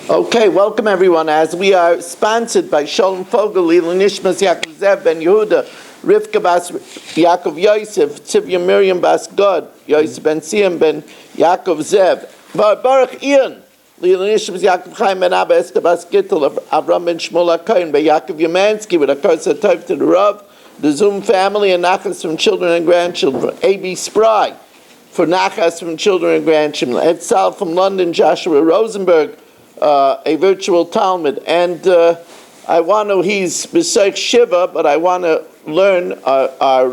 Okay, welcome everyone. As we are sponsored by Sholem Fogel, Lila Nishmas Yaakov Zev Ben Yehuda, Rivka Bas Yaakov Yosef, Tzivya Miriam Bas God, Yosef Ben Siyam Ben Yaakov Zev, Baruch Ian, Lila Nishmas Yaakov Chaim Ben Abba Esther Bas Gittel, Avram Ben Shmuel HaKohen, by Yaakov Yamansky, with a Kosa Tov to the Rav, the Zoom family, and Nachas from children and grandchildren, A.B. Spry, for Nachas from children and grandchildren, Ed Sal from London, Joshua Rosenberg, a virtual Talmud, and I want to. He's B'Seich Shiva, but I want to learn our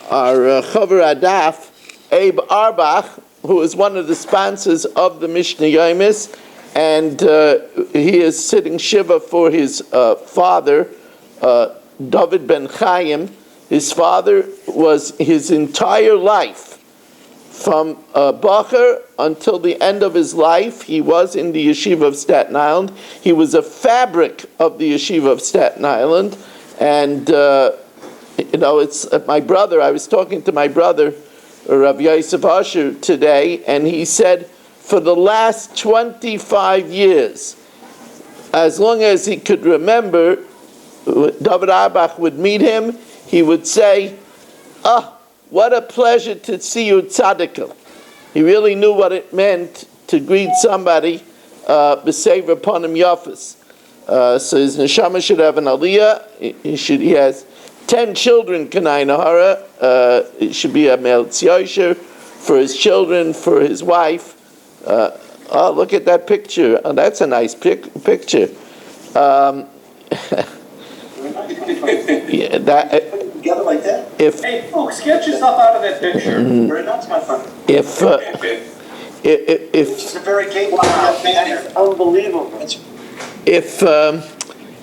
Chaver Adaf, Abe Arbach, who is one of the sponsors of the Mishnah Yomis, and he is sitting Shiva for his father, David Ben Chaim. His father was his entire life. From Bacher until the end of his life, he was in the yeshiva of Staten Island. He was a fabric of the yeshiva of Staten Island. And, it's my brother. I was talking to my brother, Rav Yosef Asher, today, and he said for the last 25 years, as long as he could remember, David Arbach would meet him, he would say, what a pleasure to see you, tzaddikim. He really knew what it meant to greet somebody, b'sever ponim yafas. So his neshama should have an aliyah. He has 10 children, kanai nahara. It should be a mel tziyosher for his children, for his wife. Look at that picture. Oh, that's a nice picture. Yeah, that. Together like that? Hey, folks, get yourself out of that picture. Very nice, my friend. If It's a very capable young man. It's unbelievable. If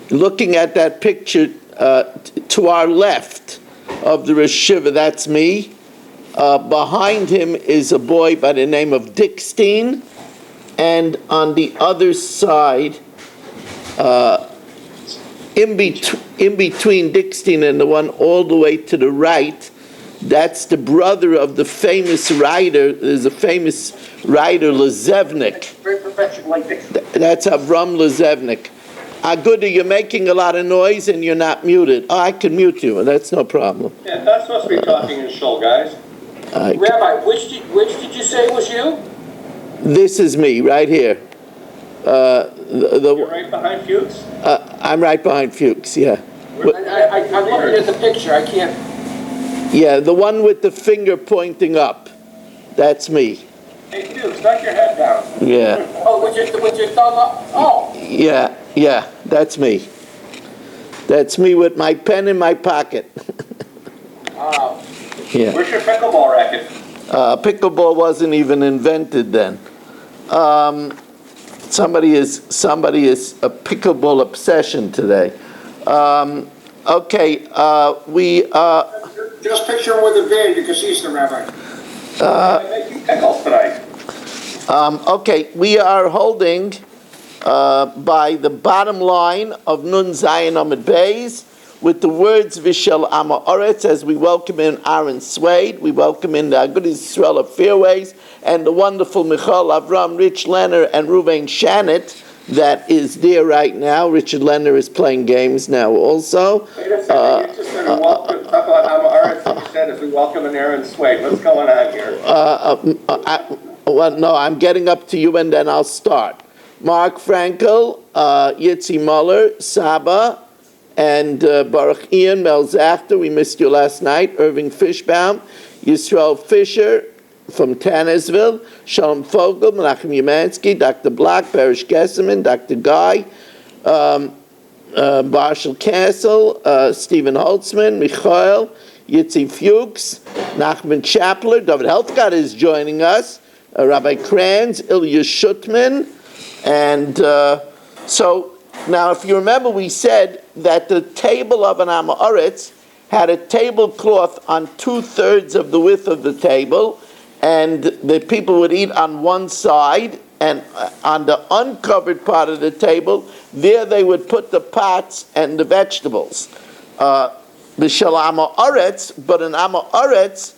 looking at that picture to our left of the Rosh Shiva, that's me. Behind him is a boy by the name of Dick Steen, and on the other side, in between Dickstein and the one all the way to the right, that's the brother of the famous writer. There's a famous writer, Lezevnik. Very professional like this. That's Avram Lezevnik. Aguda, you're making a lot of noise and you're not muted. I can mute you, and that's no problem. Yeah, not supposed to be talking in shul, guys. Rabbi, which did you say was you? This is me, right here. You're right behind Fuchs? I'm right behind Fuchs, yeah. I'm looking at the picture, I can't... Yeah, the one with the finger pointing up. That's me. Hey, Fuchs, knock your head down. Yeah. Oh, with your thumb up? Oh! Yeah, that's me. That's me with my pen in my pocket. Yeah. Where's your pickleball racket? Pickleball wasn't even invented then. Somebody is a pickleball obsession today. We Just picture him with a beard, you can see some rabbi. Pickles tonight. Okay, we are holding by the bottom line of Nun Zayin Amud Beis with the words Vishel Ama Oretz, as we welcome in Aaron Swade, we welcome in the Agudas Yisrael of Fairways, and the wonderful Michal Avram, Rich Lenner, and Ruvain Shanit that is there right now. Richard Lenner is playing games now also. Wait a second, you just said talk about Ama Oretz, and you said as we welcome in Aaron Swade. What's going on here? Well, no, I'm getting up to you and then I'll start. Mark Frankel, Yitzi Muller, Saba, and Baruch Ian Melzachter, we missed you last night, Irving Fishbaum, Yisrael Fisher from Tannersville, Shalom Fogel, Menachem Yamansky, Dr. Block, Barish Gesserman, Dr. Guy, Marshall Castle, Stephen Holtzman, Michael, Yitzi Fuchs, Nachman Chapler, David Helfgott is joining us, Rabbi Kranz, Ilya Shutman, and so now if you remember, we said that the table of an Amoritz had a tablecloth on 2/3 of the width of the table, and the people would eat on one side, and on the uncovered part of the table, there they would put the pots and the vegetables. B'shel Amoritz, but an Amoritz,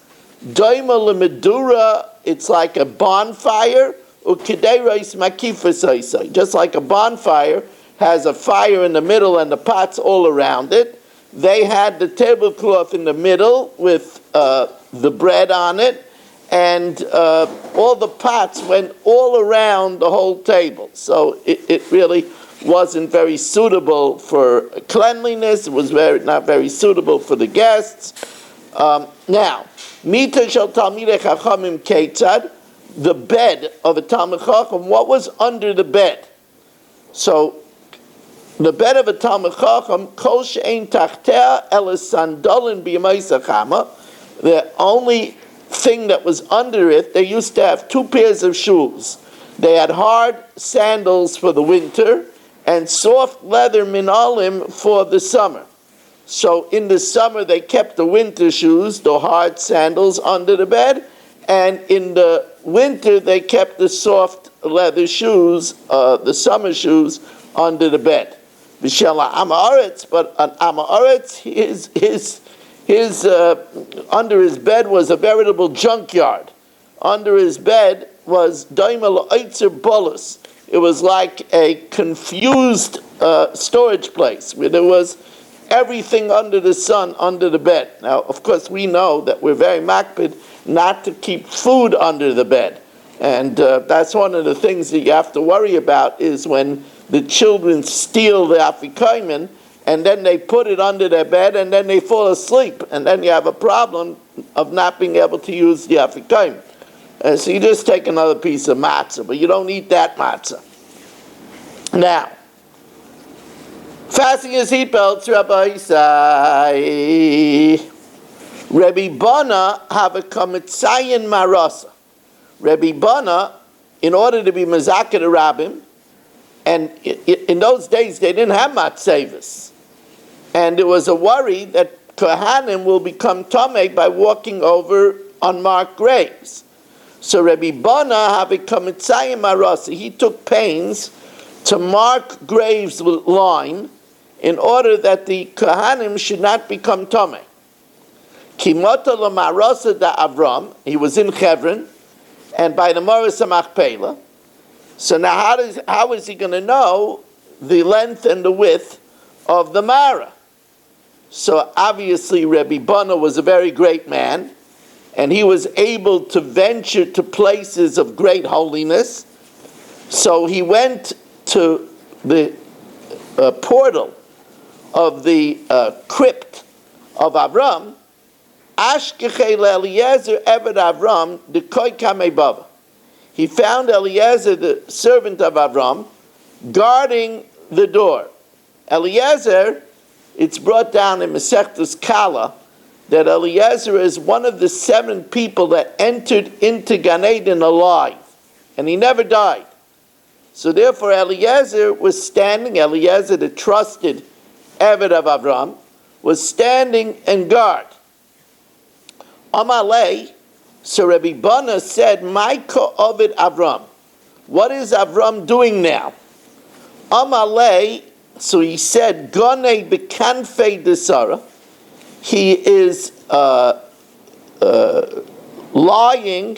doima lemedura, it's like a bonfire, ukideiros makifas, just like a bonfire has a fire in the middle and the pots all around it. They had the tablecloth in the middle with the bread on it, and all the pots went all around the whole table. So it really wasn't very suitable for cleanliness. It was not very suitable for the guests. Now, Mita shel Talmidei Chachamim Ketzad, the bed of a Talmid Chacham, what was under the bed? So, the bed of a Talmid Chacham, Kol she'ein tachtea ela sandalin b'yamei chama, the only thing that was under it, they used to have 2 pairs of shoes. They had hard sandals for the winter and soft leather minalim for the summer. So in the summer they kept the winter shoes, the hard sandals, under the bed, and in the winter they kept the soft leather shoes, the summer shoes, under the bed. V'shel ha'amaretz, but an amaretz, his under his bed was a veritable junkyard. Under his bed was daimel oitzer bolus. It was like a confused storage place where there was everything under the sun under the bed. Now, of course, we know that we're very makpid not to keep food under the bed. And that's one of the things that you have to worry about is when the children steal the afikomen and then they put it under their bed and then they fall asleep. And then you have a problem of not being able to use the afikomen. So you just take another piece of matzah, but you don't eat that matzah. Now, fasting his seatbelts, Rabbi Isai. Rabbi Bana have a kamitzayin marasa. Rabbi Bana, in order to be mazakah the rabbim, and in those days they didn't have matzevas, and there was a worry that kohanim will become tamei by walking over unmarked graves. So Rabbi Bana have a kamitzayin marasa. He took pains to mark graves with line in order that the kohanim should not become tamei. Kimota l'marasa da Avram. He was in Hebron, and by the Moras HaMachpelah. So now how is he going to know the length and the width of the Mara? So obviously Rabbi Bana was a very great man, and he was able to venture to places of great holiness. So he went to the portal of the crypt of Avram. Ashkechei Eliezer Eved Avram Dekoy Kamei Bava. He found Eliezer, the servant of Avram, guarding the door. Eliezer, it's brought down in Masechtas Kala that Eliezer is one of the 7 people that entered into Gan Eden alive, and he never died. So therefore Eliezer was standing, Eliezer, the trusted Eved of Avram, was standing in guard. Amalei, so Rabbi Bana said, Maika Ovid Avram. What is Avram doing now? Amalei, so he said, Gane bekanfei de Sarah. He is lying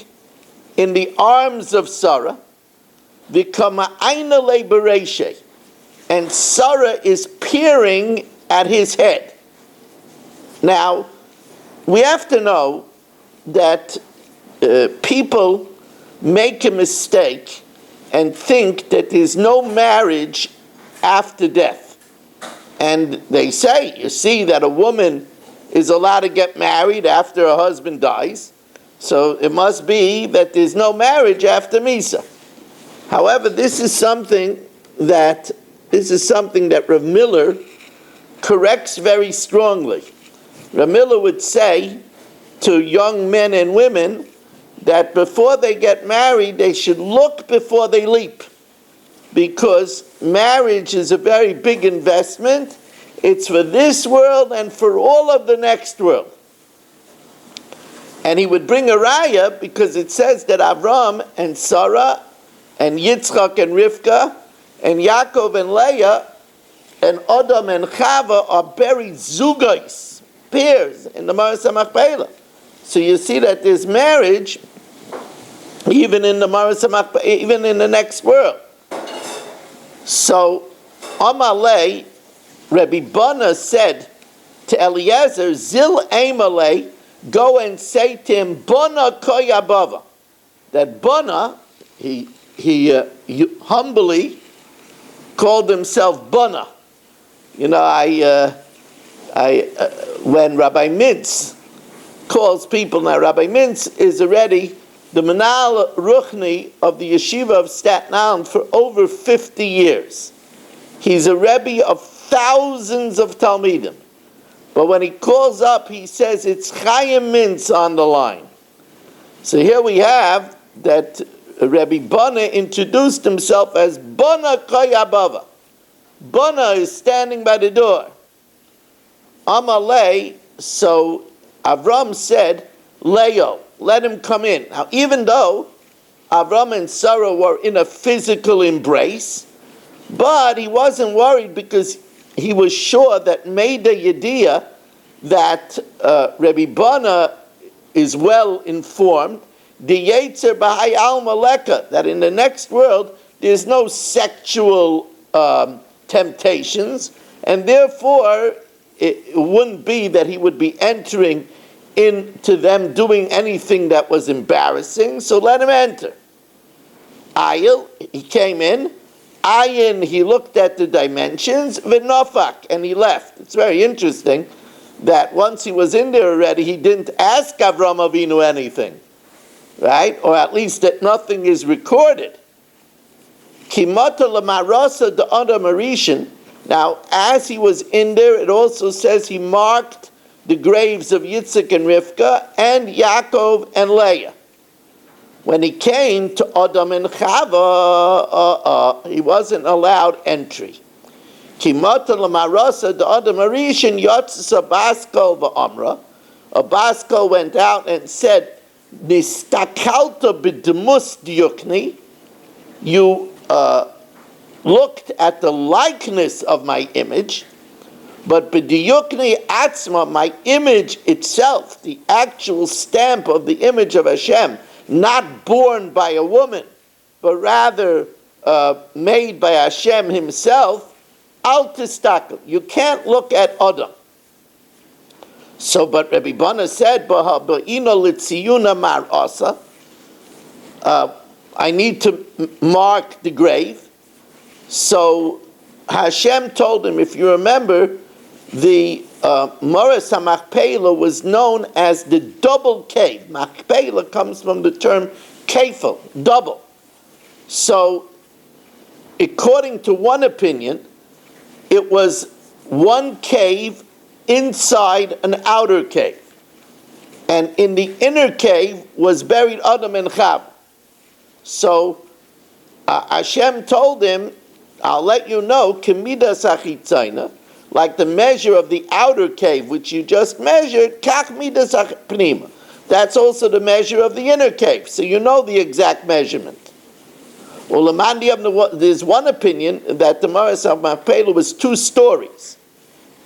in the arms of Sarah. V'kama'ayna le bereshe. And Sarah is peering at his head. Now, we have to know that people make a mistake and think that there's no marriage after death. And they say, you see, that a woman is allowed to get married after her husband dies, so it must be that there's no marriage after Misa. However, this is something that Rav Miller corrects very strongly. Rav Miller would say to young men and women that before they get married, they should look before they leap, because marriage is a very big investment. It's for this world and for all of the next world. And he would bring a raya because it says that Avram and Sarah and Yitzchak and Rivka and Yaakov and Leah and Adam and Chava are buried zugais, pairs, in the Moras HaMachpelah. So you see that there's marriage even in the even in the next world. So, Amalei, Rabbi Bana said to Eliezer, Zil Amalei, go and say to him, Bana koyabava. That Bana, he humbly called himself Bana. You know, when Rabbi Mintz calls people, now Rabbi Mintz is already the Manal Ruchni of the Yeshiva of Staten Island for over 50 years. He's a Rebbe of thousands of Talmidim. But when he calls up, he says it's Chaim Mintz on the line. So here we have that Rabbi Bana introduced himself as Bana Koyabava. Bana is standing by the door. Amalei, so Avram said, Leo, let him come in. Now, even though Avram and Sarah were in a physical embrace, but he wasn't worried because he was sure that made the idea that Rabbi Bana is well informed, the Yetzer B'hai Al Maleka, that in the next world there's no sexual temptations, and therefore it wouldn't be that he would be entering into them doing anything that was embarrassing, so let him enter. Ayil, he came in. Ayin, he looked at the dimensions. V'nofak, and he left. It's very interesting that once he was in there already, he didn't ask Avram Avinu anything, right? Or at least that nothing is recorded. Kimata l'marasa de'adam arishin. Now, as he was in there, it also says he marked the graves of Yitzchak and Rivka and Yaakov and Leah. When he came to Adam and Chava, he wasn't allowed entry. Kimata l'marasa de'adam arishin yotzes Abaskol v'amra. Abaskol went out and said, Nistakalta b'demus diukni. You looked at the likeness of my image, but b'diyukni atzma, my image itself, the actual stamp of the image of Hashem, not born by a woman, but rather made by Hashem himself, al tistakel. You can't look at Adam. So, but Rabbi Bana said, "Ba'ino litziyuna mar asa." I need to mark the grave. So Hashem told him, if you remember, the Moras HaMachpelah was known as the double cave. Machpelah comes from the term kefil, double. So, according to one opinion, it was one cave inside an outer cave. And in the inner cave was buried Adam and Chava. So Hashem told him, I'll let you know, Kemidas Achitzayna, like the measure of the outer cave, which you just measured, Kach Midas Pnima. That's also the measure of the inner cave. So you know the exact measurement. Well, there's one opinion that the Moras HaMachpelah was 2 stories.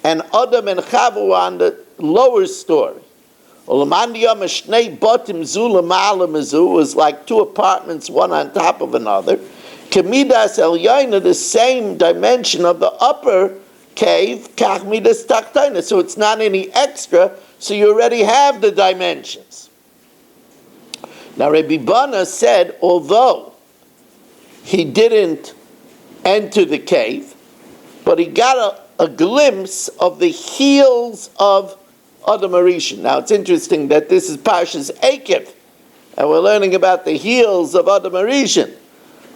And Adam and Chava were on the lower story. Was like 2 apartments, one on top of another. Kemidas Elyaina, the same dimension of the upper cave, Kach Midas Taktaina. So it's not any extra, so you already have the dimensions. Now Rabbi Bana said, although he didn't enter the cave, but he got a glimpse of the heels of Adam Arishan. Now it's interesting that this is Parshas Ekev, and we're learning about the heels of Adam Arishan.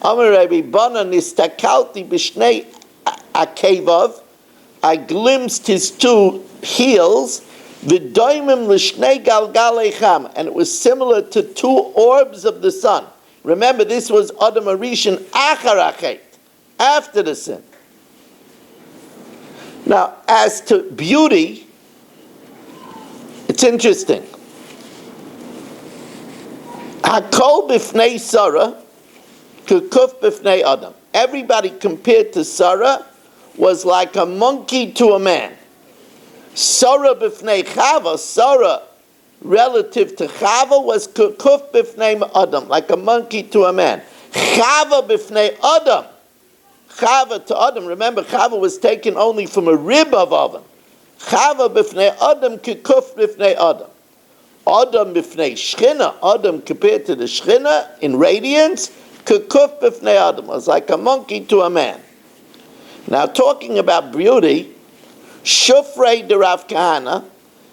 Amar Rabbi Bana nistakalti b'shnei akevav. I glimpsed his 2 heels, v'doimim l'shnei galgalei cham, and it was similar to 2 orbs of the sun. Remember, this was Adam Arishan achar achet, after the sin. Now, as to beauty, it's interesting. Hakol b'fnei Sarah, kukuf b'fnei Adam. Everybody compared to Sarah was like a monkey to a man. Sarah b'fnei Chava, Sarah relative to Chava was kuf b'fnei Adam, like a monkey to a man. Chava b'fnei Adam. Chava to Adam. Remember, Chava was taken only from a rib of Adam. Chava b'fnei Adam kuf b'fnei Adam. Adam b'fnei Shchina. Adam compared to the Shchina in radiance, kuf b'fnei Adam. Was like a monkey to a man. Now, talking about beauty, Shufrei de Rav Kahana,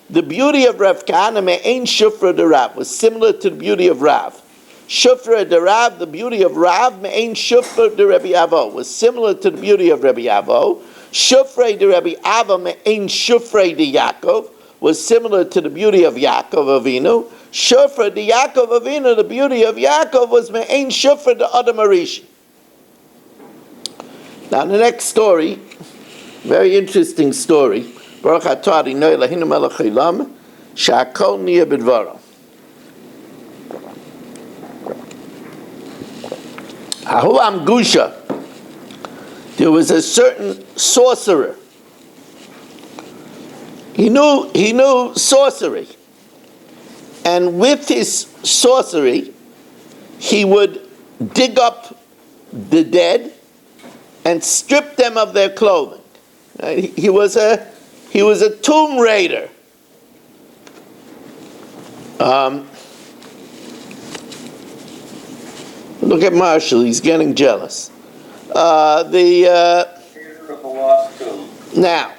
the beauty of Rav Kahana me'ein Shufra de Rav, was similar to the beauty of Rav. Shufra de Rav, the beauty of Rav me'ein Shufra de Rabbi Avo, was similar to the beauty of Rabbi Avo. Shufrei de Rabbi Avo me'ein Shufrei de Yaakov, was similar to the beauty of Yaakov Avinu. Shufra de Yaakov Avinu, the beauty of Yaakov, was me'ein Shufra de Adam Arishi. Now the next story, very interesting story. Baruch atah Adonai Eloheinu melech haolam, she'hakol niyeh b'dvaro. Ahu Amgusha, there was a certain sorcerer. He knew sorcery. And with his sorcery, he would dig up the dead and strip them of their clothing. He was a tomb raider. Look at Marshall; he's getting jealous. Theater of the Lost Tomb. Now,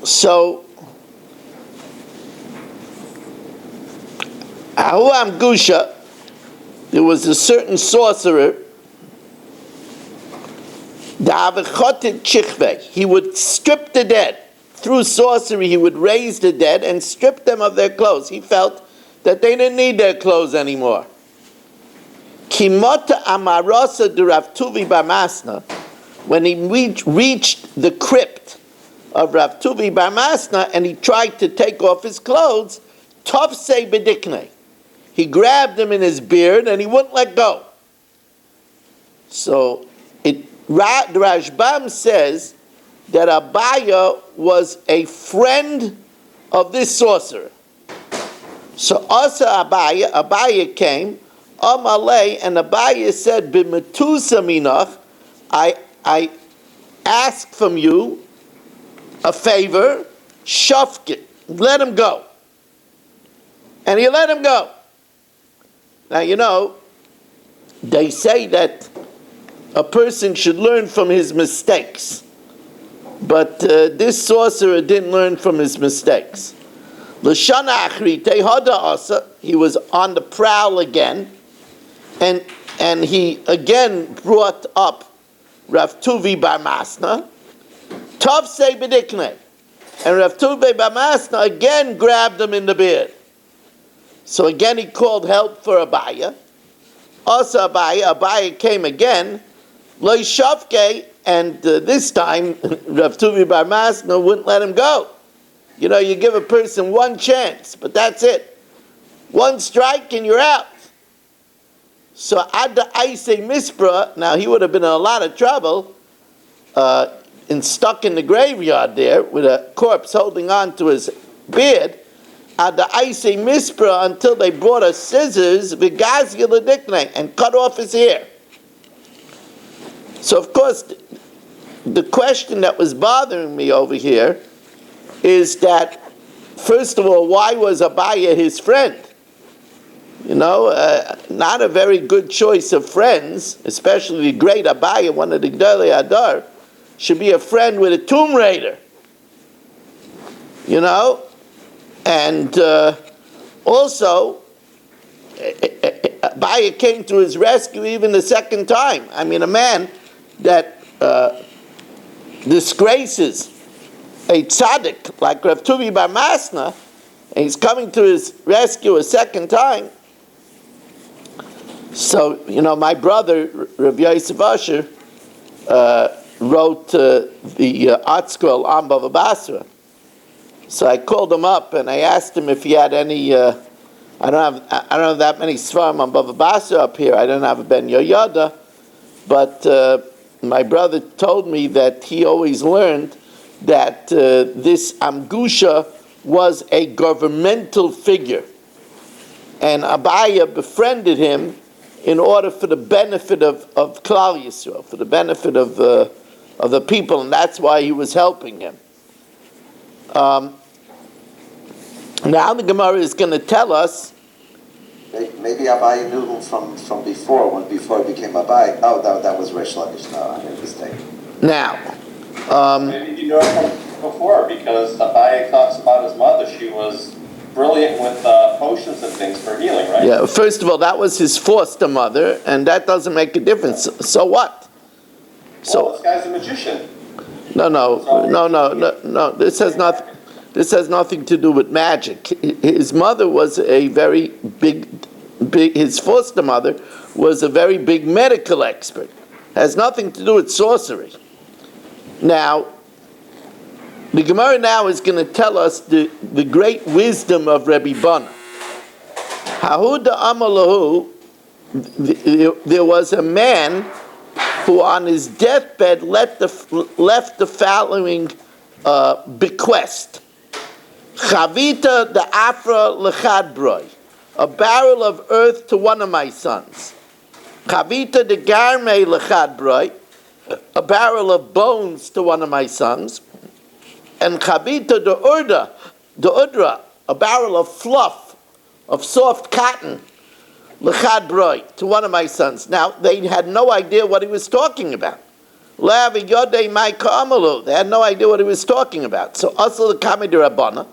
so Ahu Amgusha, there was a certain sorcerer. He would strip the dead. Through sorcery, he would raise the dead and strip them of their clothes. He felt that they didn't need their clothes anymore. Kimota Amarasa de Rav Tuvi Bar Masna, when he reached the crypt of Rav Tuvi Bar Masna and he tried to take off his clothes, Tofsei Bedikne. He grabbed him in his beard and he wouldn't let go. So the Rashbam says that Abaya was a friend of this sorcerer. So Asa Abaya came, Amalei, and Abaya said, B'metusa minach, I ask from you a favor, shafkit, let him go. And he let him go. Now, they say that a person should learn from his mistakes. But this sorcerer didn't learn from his mistakes. L'shana achri tehada asa, he was on the prowl again, and he again brought up Rav Tuvi Bar Masna, Tofsei B'diknei, and Rav Tuvi Bar Masna again grabbed him in the beard. So again he called help for Abaya. Also Abaya came again, Lo Shavke, and this time Rav Tuvi Bar Masna wouldn't let him go. You give a person one chance, but that's it. One strike and you're out. So Adda Aise Mispra, now he would have been in a lot of trouble, and stuck in the graveyard there with a corpse holding on to his beard. Adda Aise Mispra, until they brought us scissors, Vigazia Ladikne, and cut off his hair. So of course, the question that was bothering me over here is that, first of all, why was Abaya his friend? Not a very good choice of friends, especially the great Abaya, one of the Gdolei Adar, should be a friend with a tomb raider. And also, Abaya came to his rescue even the second time. I mean, a man that disgraces a tzaddik like Rav Tuvi Bar Masna, and he's coming to his rescue a second time. So, my brother, Rav Yosef Asher, wrote the art scroll on Bava Basra. So I called him up and I asked him if he had any. I don't have that many svarim on Bava Basra up here. I don't have a Ben Yoyada, but my brother told me that he always learned that this Amgusha was a governmental figure. and Abaya befriended him in order for the benefit of Klal Yisrael, for the benefit of the people, and that's why he was helping him. Now the Gemara is going to tell us. Maybe Abai knew him from before, when before he became Abai. Oh, that was Resh Lakish. No, I made a mistake. Now, Maybe you know it from before, because Abaye talks about his mother. She was brilliant with potions and things for healing, right? yeah. First of all, that was his foster mother, and that doesn't make a difference. So what? Well, this guy's a magician. No. This has nothing. This has nothing to do with magic. His mother was a very big. His foster mother was a very big medical expert. Has nothing to do with sorcery. Now, the Gemara now is going to tell us the great wisdom of Rebbe Bana. Hahuda Amalahu, there was a man who on his deathbed left the following bequest. Chavita the Afra lechadbroi, a barrel of earth to one of my sons. Chavita the Garme lechadbroi, a barrel of bones to one of my sons. And Chavita the Udra, a barrel of fluff, of soft cotton, lechadbroi, to one of my sons. Now, they had no idea what he was talking about. They had no idea what he was talking about. So also the Kami de Rabbana,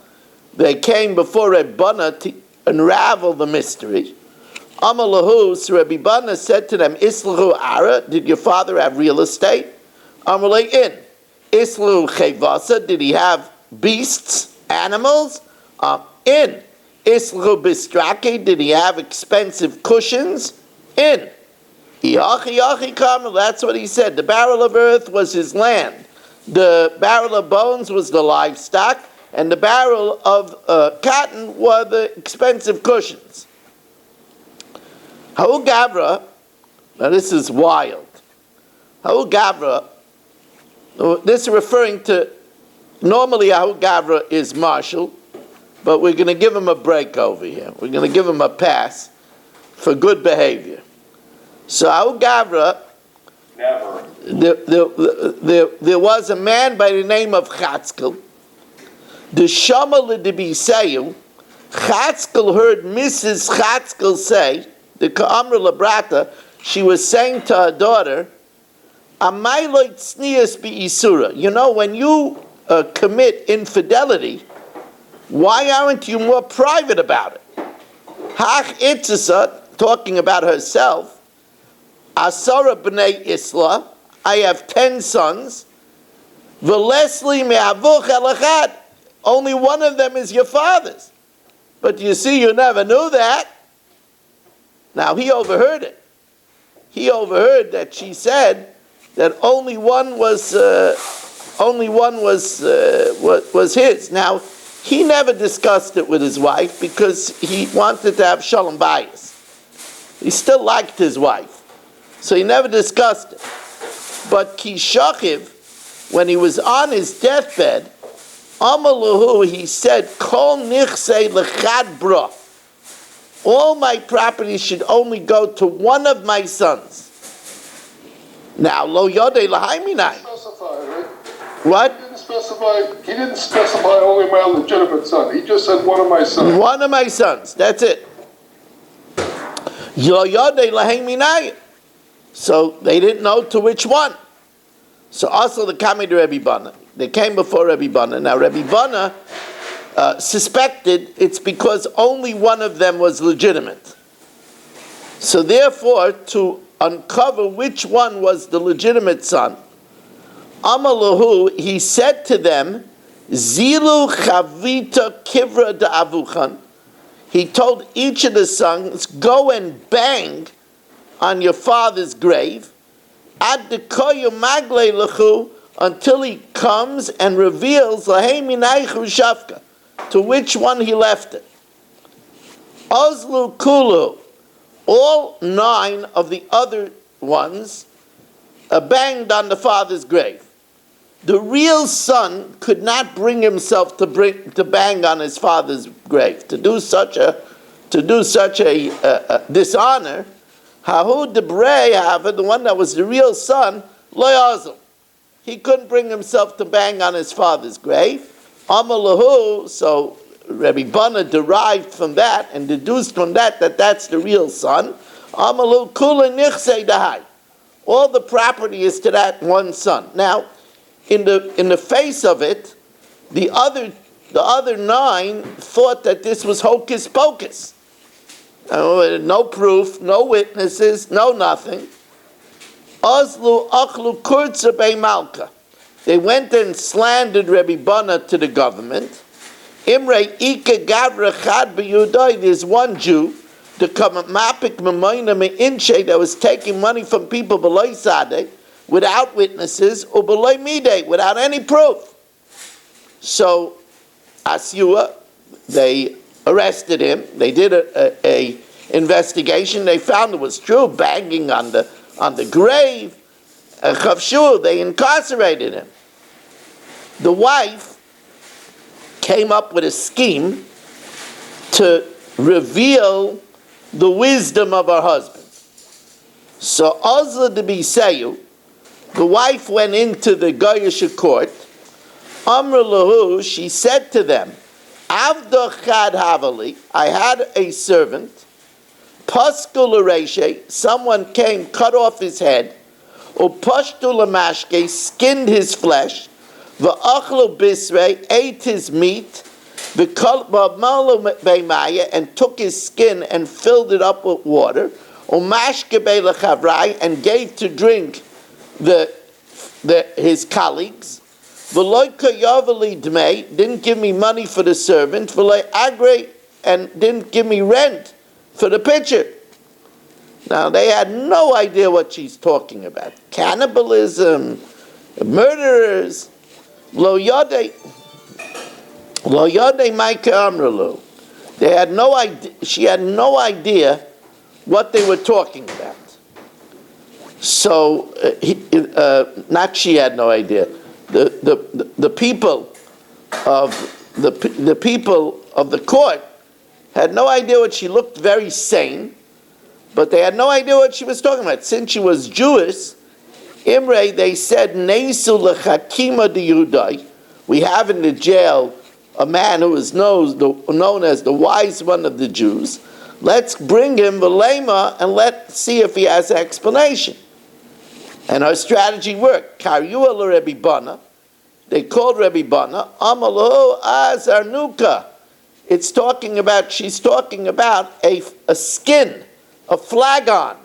they came before Rabbana to unravel the mystery. Amalahu, so Rabbi Bana said to them, Islahu Ara, did your father have real estate? Amalei in. Islahu Chevasa, did he have beasts, animals? In. Islahu Bistraki, did he have expensive cushions? In. That's what he said. The barrel of earth was his land. The barrel of bones was the livestock. And the barrel of cotton were the expensive cushions. Ha'u Gavra, now this is wild. Ha'u Gavra, this is referring to, normally Ha'u Gavra is Marshall, but we're going to give him a break over here. We're going to give him a pass for good behavior. So Ha'u Gavra, there was a man by the name of Chatzkel. The Shamal L'Dibiseyu, Chatzkel heard Mrs. Chatzkel say, the Ka'amra Labrata, she was saying to her daughter, Amailoit Tznias Bi'isura, you know, when you commit infidelity, why aren't you more private about it? Hach Itzisa, talking about herself, Asara B'nai Isla, I have 10 sons, V'lesli me'avuch elachad, only one of them is your father's. But you see, you never knew that. Now, he overheard it. He overheard that she said that only one was his. Now, he never discussed it with his wife because he wanted to have shalom bayis. He still liked his wife, so he never discussed it. But Kishachiv, when he was on his deathbed, Amaluhu, he said, Kol nichsei lechad bra. All my property should only go to one of my sons. Now, lo yodei lahaiminai. What? He didn't specify only my legitimate son. He just said one of my sons. One of my sons. That's it. Lo yodei lahaiminai. So they didn't know to which one. So also the Kami to Rebbe Bana. They came before Rebbe Bana. Now Rebbe Bana suspected it's because only one of them was legitimate. So therefore, to uncover which one was the legitimate son, Amalahu, he said to them, Zilu chavita kivra da'avuchan. He told each of the sons, go and bang on your father's grave, ad dekoyu magle lechu, until he comes and reveals laheiminaychu shafka, to which one he left it. Ozlu kulu, all 9 of the other ones banged on the father's grave. The real son could not bring himself to bang on his father's grave, to do such to do such a dishonor, Hahu Debrei Hava, the one that was the real son, Lo Yazil. He couldn't bring himself to bang on his father's grave. Amalahu, so Rabbi Bana derived from that and deduced from that that's the real son. Amalu Kula Nichsei Dahai. All the property is to that one son. Now, in the face of it, the other 9 thought that this was hocus pocus. No proof, no witnesses, no nothing. Azlu Achlu Kurza Bei Malka. They went and slandered Rabbi Bana to the government. Imre Ika Gavra Chad B'Yudai. There's one Jew, the Mapik Mamoina Me'inche, that was taking money from people below Sadeh without witnesses, or below Mideh, without any proof. So, Asyua, they arrested him. They did a investigation. They found it was true, banging on the grave. Chavshu, they incarcerated him. The wife came up with a scheme to reveal the wisdom of her husband. So Azla de Biseyu, the wife went into the Goyish court. Amr lahu, she said to them, Avda chad havali, I had a servant, Paskul Reshe, someone came, cut off his head, Upashtu lamashke, skinned his flesh, V'achlu bisrei, ate his meat, V'malu beimaya, and took his skin and filled it up with water, Umashke be'lechavrai, and gave to drink his colleagues, V'loy kayavali dmei, didn't give me money for the servant, V'loy agre, and didn't give me rent for the pitcher. Now, they had no idea what she's talking about. Cannibalism, murderers, lo yodei maika amralu. They had no idea, she had no idea what they were talking about. So, not she had no idea. The people of the people of the court had no idea what she looked very sane, but they had no idea what she was talking about. Since she was Jewish, Imre, they said, Neisu lechakima de Yudai. We have in the jail a man who is known as the wise one of the Jews. Let's bring him Velema and let's see if he has an explanation. And her strategy worked. Karyua Rabbi Bana. They called Rabbi Bana. Amalu Azarnuka. She's talking about a skin, a flagon.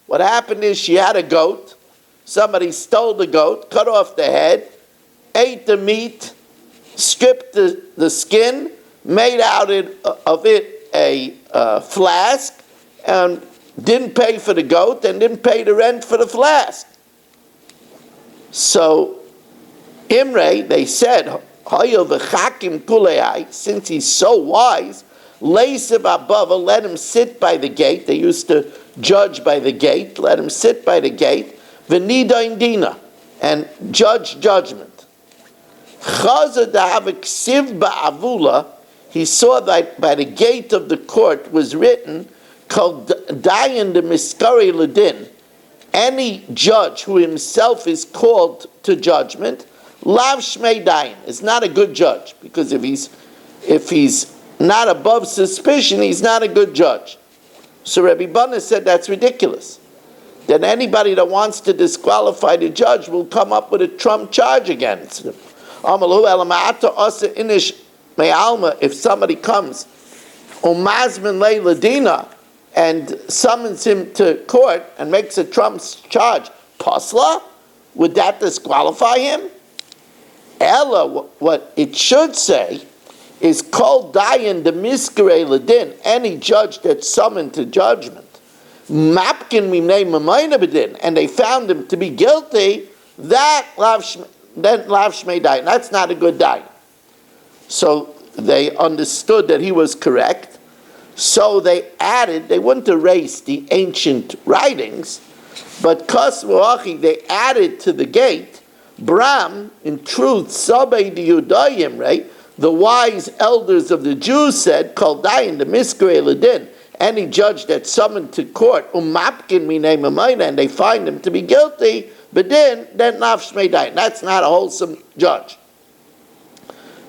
What happened is she had a goat. Somebody stole the goat, cut off the head, ate the meat, stripped the skin, made out of it a flask, and didn't pay for the goat and didn't pay the rent for the flask. So, Imre, they said, since he's so wise, let him sit by the gate. They used to judge by the gate. Let him sit by the gate. V'nida indina, and judge judgment. He saw that by the gate of the court was written, called Dayan de Miskari Ladin. Any judge who himself is called to judgment, Lav Shmei Dayan, is not a good judge, because if he's not above suspicion, he's not a good judge. So Rabbi Bana said that's ridiculous. Then anybody that wants to disqualify the judge will come up with a trump charge against him. If somebody comes, and summons him to court and makes a trump charge, pasla, would that disqualify him? Ella, what it should say is kol dayan de miskere ladin, any judge that's summoned to judgment. Mapkin mimnei mamayna bedin, and they found him to be guilty, then lav shmei dayan. That's not a good dayan. So they understood that he was correct. So they wouldn't erase the ancient writings, but they added to the gate, Bram, in truth, Sabei de Yudayim, right? The wise elders of the Jews said, Kol dayan de miskere ladin, any judge that's summoned to court, umapkin minei mamayna, and they find him to be guilty, but then nafsh medayin. That's not a wholesome judge.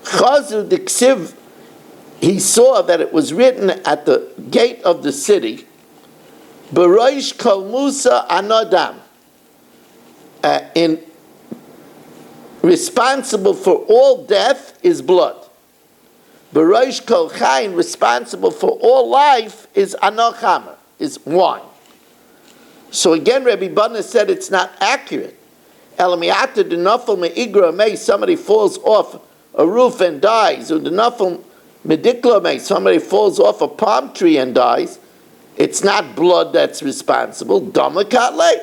Chazu diksiv, he saw that it was written at the gate of the city, B'roish kol Musa anodam, in responsible for all death is blood. B'roish kol chayin, responsible for all life is anochamer, is wine. So again, Rabbi Bana said it's not accurate. Elamiyata denafel me'igra may, somebody falls off a roof and dies, or denafel medikla may, somebody falls off a palm tree and dies. It's not blood that's responsible. Damakatle.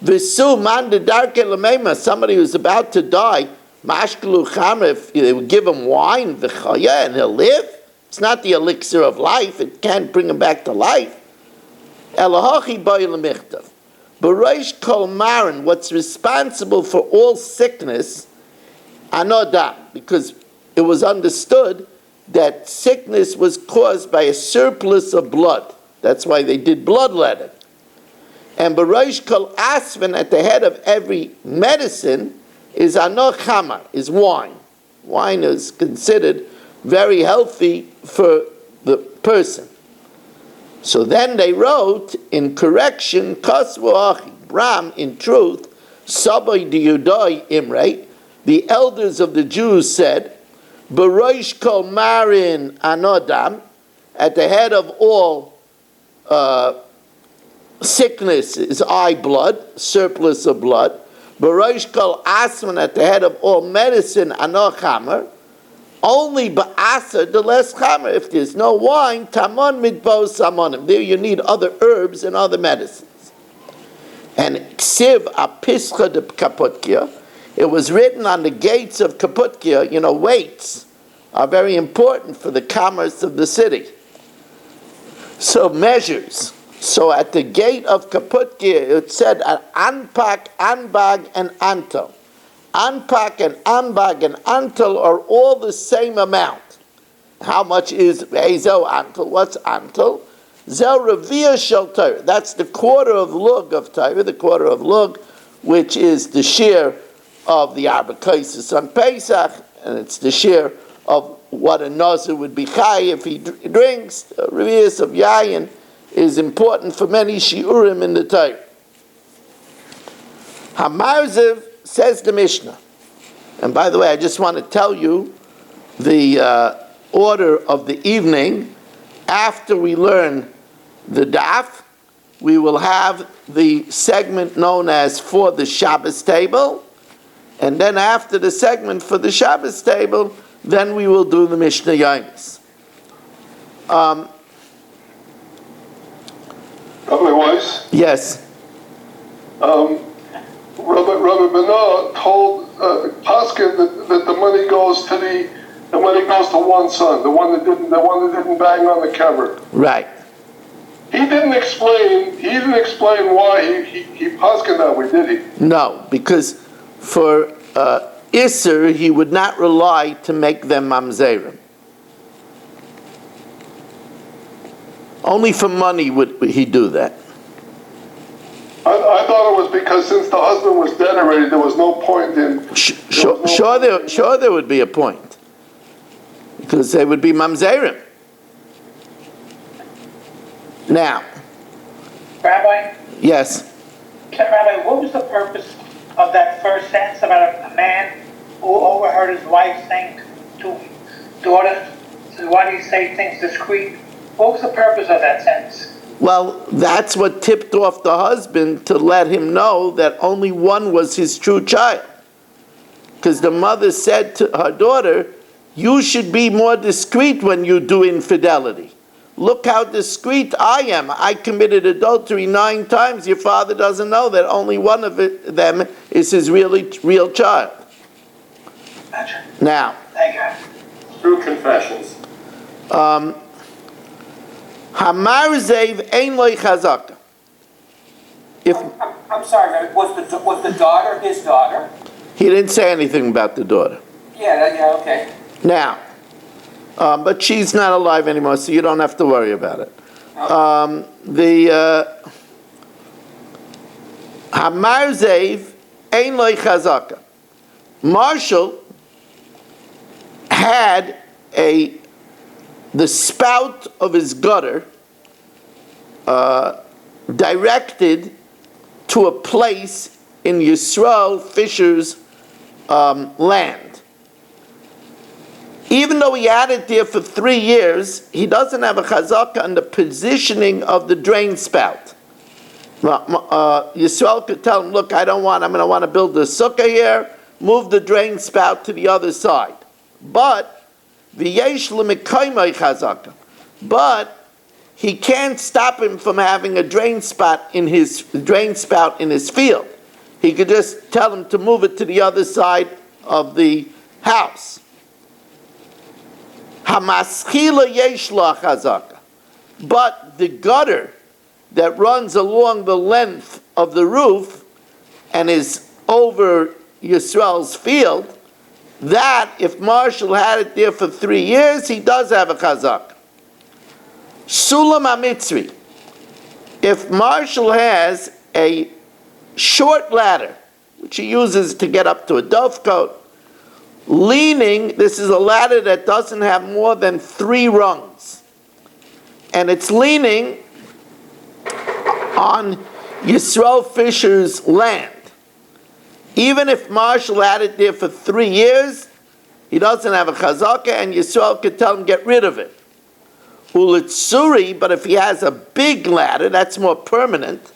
Visu man de darke lamema, somebody who's about to die, mashkalu chamer, if they would give him wine, v'chaya, and he'll live. It's not the elixir of life. It can't bring him back to life. Elahachi bay lemichtav. B'reish kol marin, what's responsible for all sickness, anodam, because it was understood that sickness was caused by a surplus of blood. That's why they did bloodletting. And B'reish kol asven, at the head of every medicine, is anochama, is wine. Wine is considered very healthy for the person. So then they wrote in correction, Kasvu achi, Bram, in truth, Sabai diyudai imre, the elders of the Jews said, B'reish kol marin anodam, at the head of all sickness is eye blood, surplus of blood. B'reish kol asman, at the head of all medicine, anochamer. Only ba'asa the less chamer. If there's no wine, tamon midbo samonim. There you need other herbs and other medicines. And ksiv apischa de kaputkia. It was written on the gates of kaputkia. Weights are very important for the commerce of the city. So measures. So at the gate of kaputkia, it said anpak, anbag, and antel. Anpak and Ambag and Antel are all the same amount. How much is Ezo Antel? What's Antel? Zel Revia Shel Torah. That's the quarter of lug of Torah, the quarter of lug, which is the share of the Arba Kaisis on Pesach, and it's the share of what a Nazir would be chai if he drinks. Revius of Yayin is important for many shiurim in the Torah. Hamarzev, says the Mishnah. And by the way, I just want to tell you the order of the evening. After we learn the daf, we will have the segment known as For the Shabbos Table. And then after the segment for the Shabbos Table, then we will do the Mishnah Yomis. Rabbi Weiss? Yes. Rabbi Benah told Paskin that the money goes to one son, the one that didn't bang on the kever. Right. He didn't explain why he Paskin that way, did he? No, because for Isser, he would not rely to make them mamzerim. Only for money would he do that. I thought it was because since the husband was dead already, there was no point in... Sure there would be a point. Because they would be mamzerim. Now. Rabbi? Yes. Rabbi, what was the purpose of that first sentence about a man who overheard his wife saying to daughter, why do you say things discreet? What was the purpose of that sentence? Well, that's what tipped off the husband to let him know that only one was his true child. Because the mother said to her daughter, you should be more discreet when you do infidelity. Look how discreet I am. I committed adultery 9 times. Your father doesn't know that only one of them is his real child. Gotcha. Now. Thank you. Through confessions. Hamar Zev ein loy chazaka. I'm sorry, was the daughter his daughter? He didn't say anything about the daughter. Yeah, okay. Now, but she's not alive anymore, so you don't have to worry about it. Hamarzev ein loy chazaka. Marshall had the spout of his gutter directed to a place in Yisrael Fisher's land. Even though he had it there for 3 years, he doesn't have a chazaka on the positioning of the drain spout. Yisrael could tell him, look, I'm going to want to build a sukkah here, move the drain spout to the other side. But, v'yesh l'mekaymai chazaka. But, he can't stop him from having a drain spout in his field. He could just tell him to move it to the other side of the house. Hamaschila yesh la chazaka. But the gutter that runs along the length of the roof and is over Yisrael's field, that, if Marshall had it there for 3 years, he does have a chazak. Sulam HaMitzri. If Marshall has a short ladder, which he uses to get up to a dovecote, leaning, this is a ladder that doesn't have more than 3 rungs, and it's leaning on Yisrael Fisher's land. Even if Marshall had it there for 3 years, he doesn't have a chazaka, and Yisrael could tell him, get rid of it. Ulitzuri, but if he has a big ladder, that's more permanent.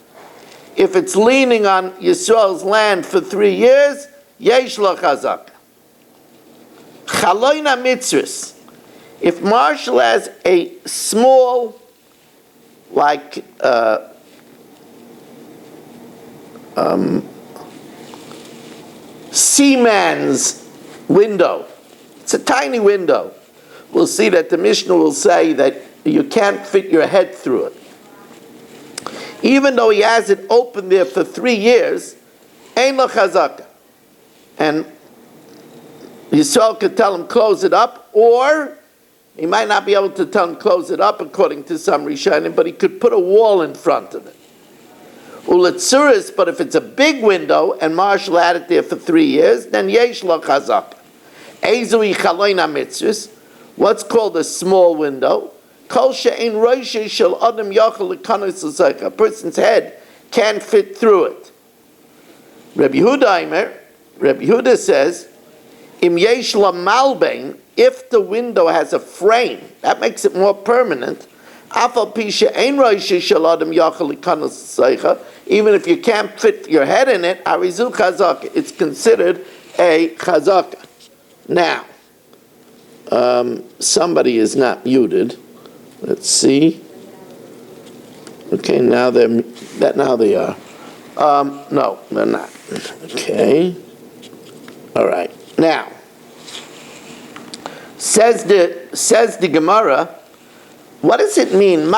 If it's leaning on Yisrael's land for 3 years, yesh lo chazaka. Chaloina mitzris. If Marshall has a small, like, seaman's window, it's a tiny window. We'll see that the Mishnah will say that you can't fit your head through it. Even though he has it open there for 3 years, ein lo chazaka. And Yisrael could tell him close it up, or he might not be able to tell him close it up according to some Rishonim, but he could put a wall in front of it. Uletzuris, but if it's a big window and Marshall had it there for 3 years, then yesh lo chazaka. Ezui chaloina mitzvus. What's called a small window? Kol she'ein roishe shel adam yachal lekanos l'zaycha. A person's head can't fit through it. Rabbi Yehuda says, Im yesh la malbein, if the window has a frame, that makes it more permanent. Afal pi she'ein roishe shel adam yachal lekanos l'zaycha. Even if you can't fit your head in it, arizu chazaka. It's considered a chazaka. Now, somebody is not muted. Let's see. Okay, now they are. No, they're not. Okay. All right. Now, says the Gemara, what does it mean?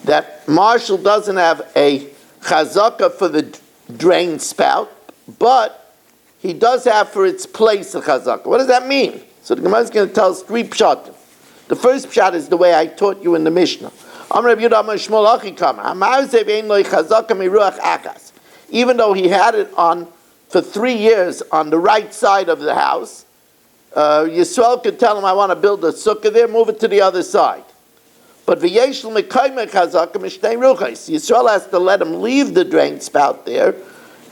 That Marshall doesn't have a chazaka for the drain spout, but he does have for its place a chazaka. What does that mean? So the Gemara is going to tell us 3 pshatim. The first pshat is the way I taught you in the Mishnah. Even though he had it on for 3 years on the right side of the house, Yisrael could tell him, I want to build a sukkah there, move it to the other side. But Yisrael has to let him leave the drain spout there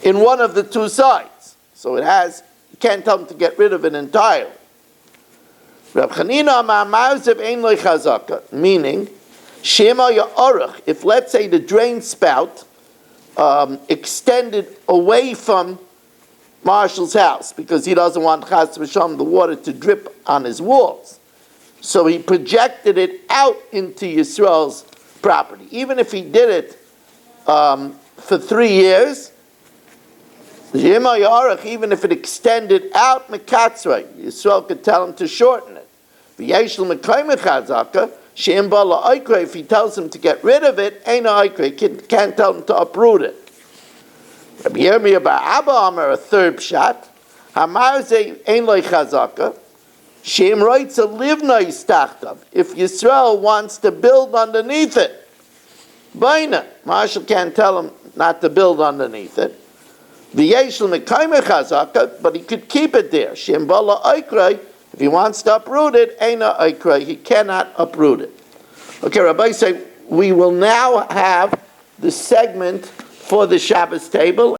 in one of the 2 sides. So you can't tell him to get rid of it entirely. Meaning, if let's say the drain spout extended away from Marshall's house, because he doesn't want Chas v'Shalom the water to drip on his walls, so he projected it out into Yisrael's property. Even if he did it for 3 years, even if it extended out, Yisrael could tell him to shorten it. If he tells him to get rid of it, he can't tell him to uproot it. Rabbi Yirmiyah bar Abba Amar, a third pshat, Shem writes a livnai stachtav. If Yisrael wants to build underneath it, Baina, Marshall can't tell him not to build underneath it. V'yesh l'mekayme chazaka, but he could keep it there. Shem bala oikrei, if he wants to uproot it, eina oikrei, he cannot uproot it. Okay, Rabbi say, we will now have the segment for the Shabbos table.